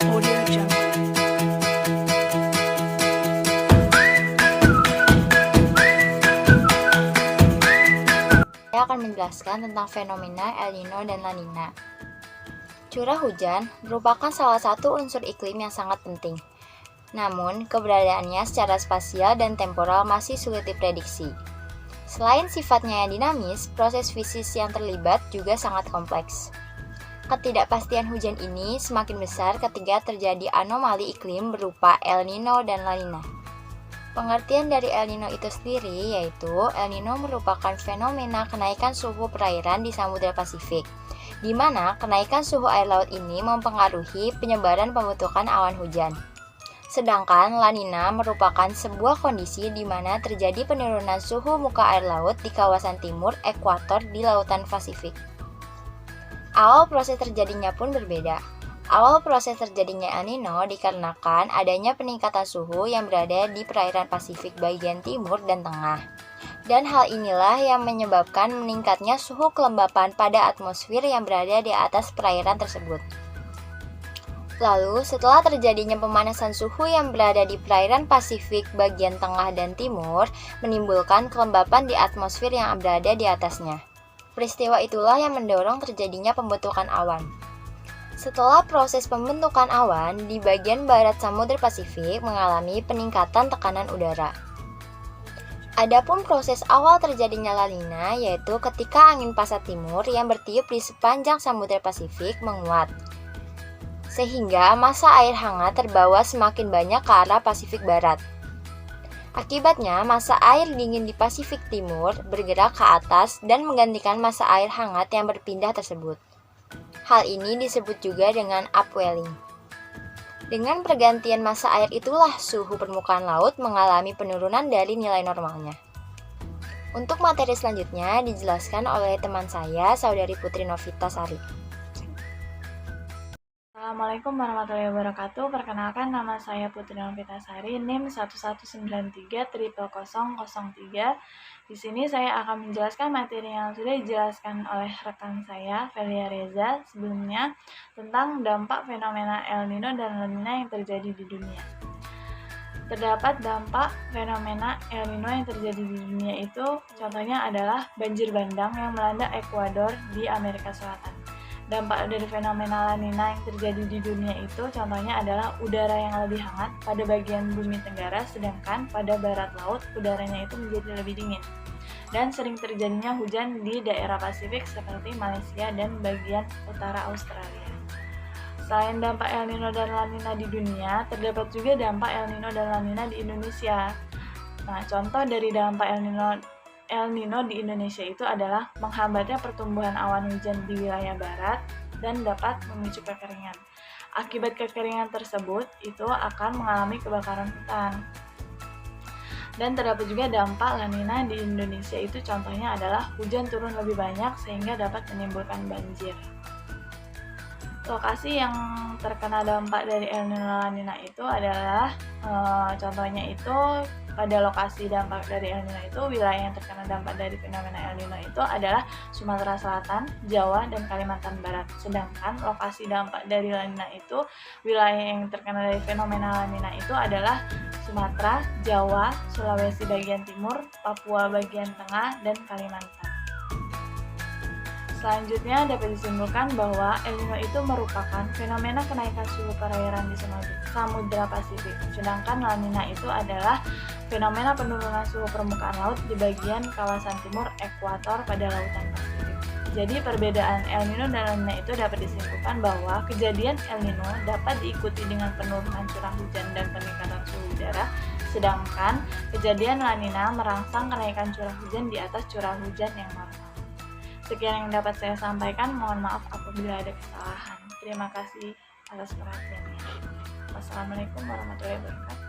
Audio Jungle. Saya akan menjelaskan tentang fenomena El Nino dan La Nina. Curah hujan merupakan salah satu unsur iklim yang sangat penting. Namun, keberadaannya secara spasial dan temporal masih sulit diprediksi. Selain sifatnya yang dinamis, proses fisik yang terlibat juga sangat kompleks. Ketidakpastian hujan ini semakin besar ketika terjadi anomali iklim berupa El Nino dan La Nina. Pengertian dari El Nino itu sendiri yaitu El Nino merupakan fenomena kenaikan suhu perairan di Samudra Pasifik, di mana kenaikan suhu air laut ini mempengaruhi penyebaran pembentukan awan hujan. Sedangkan La Nina merupakan sebuah kondisi di mana terjadi penurunan suhu muka air laut di kawasan timur ekuator di Lautan Pasifik. Awal proses terjadinya pun berbeda. Awal proses terjadinya El Nino dikarenakan adanya peningkatan suhu yang berada di perairan Pasifik bagian timur dan tengah. Dan hal inilah yang menyebabkan meningkatnya suhu kelembapan pada atmosfer yang berada di atas perairan tersebut. Lalu, setelah terjadinya pemanasan suhu yang berada di perairan Pasifik bagian tengah dan timur, menimbulkan kelembapan di atmosfer yang berada di atasnya. Peristiwa itulah yang mendorong terjadinya pembentukan awan. Setelah proses pembentukan awan, di bagian barat Samudra Pasifik mengalami peningkatan tekanan udara. Adapun proses awal terjadinya La Nina yaitu ketika angin pasat timur yang bertiup di sepanjang Samudra Pasifik menguat, sehingga massa air hangat terbawa semakin banyak ke arah Pasifik Barat. Akibatnya, massa air dingin di Pasifik Timur bergerak ke atas dan menggantikan massa air hangat yang berpindah tersebut. Hal ini disebut juga dengan upwelling. Dengan pergantian massa air itulah suhu permukaan laut mengalami penurunan dari nilai normalnya. Untuk materi selanjutnya dijelaskan oleh teman saya, Saudari Putri Novita Sari. Assalamualaikum warahmatullahi wabarakatuh. Perkenalkan, nama saya Putri Novita Sari, NIM 11930003. Di sini saya akan menjelaskan materi yang sudah dijelaskan oleh rekan saya, Velia Reza, sebelumnya tentang dampak fenomena El Nino dan La Nina yang terjadi di dunia. Terdapat dampak fenomena El Nino yang terjadi di dunia itu, contohnya adalah banjir bandang yang melanda Ekuador di Amerika Selatan. Dampak dari fenomena La Nina yang terjadi di dunia itu contohnya adalah udara yang lebih hangat pada bagian bumi tenggara, sedangkan pada barat laut udaranya itu menjadi lebih dingin. Dan sering terjadinya hujan di daerah Pasifik seperti Malaysia dan bagian utara Australia. Selain dampak El Nino dan La Nina di dunia, terdapat juga dampak El Nino dan La Nina di Indonesia. Nah, contoh dari dampak El Nino di Indonesia itu adalah menghambatnya pertumbuhan awan hujan di wilayah barat dan dapat memicu kekeringan. Akibat kekeringan tersebut itu akan mengalami kebakaran hutan. Dan terdapat juga dampak La Nina di Indonesia itu contohnya adalah hujan turun lebih banyak sehingga dapat menimbulkan banjir. Lokasi yang terkena dampak dari El Nino La Nina itu adalah contohnya itu pada lokasi dampak dari El Nino itu, wilayah yang terkena dampak dari fenomena El Nino itu adalah Sumatera Selatan, Jawa, dan Kalimantan Barat. Sedangkan lokasi dampak dari La Nina itu, wilayah yang terkena dari fenomena La Nina itu adalah Sumatera, Jawa, Sulawesi bagian timur, Papua bagian tengah, dan Kalimantan. Selanjutnya dapat disimpulkan bahwa El Nino itu merupakan fenomena kenaikan suhu perairan di Samudra Pasifik, sedangkan La Nina itu adalah fenomena penurunan suhu permukaan laut di bagian kawasan timur ekuator pada Lautan Pasifik. Jadi perbedaan El Nino dan La Nina itu dapat disimpulkan bahwa kejadian El Nino dapat diikuti dengan penurunan curah hujan dan peningkatan suhu udara, sedangkan kejadian La Nina merangsang kenaikan curah hujan di atas curah hujan yang normal. Sekian yang dapat saya sampaikan, mohon maaf apabila ada kesalahan. Terima kasih atas perhatiannya. Wassalamualaikum warahmatullahi wabarakatuh.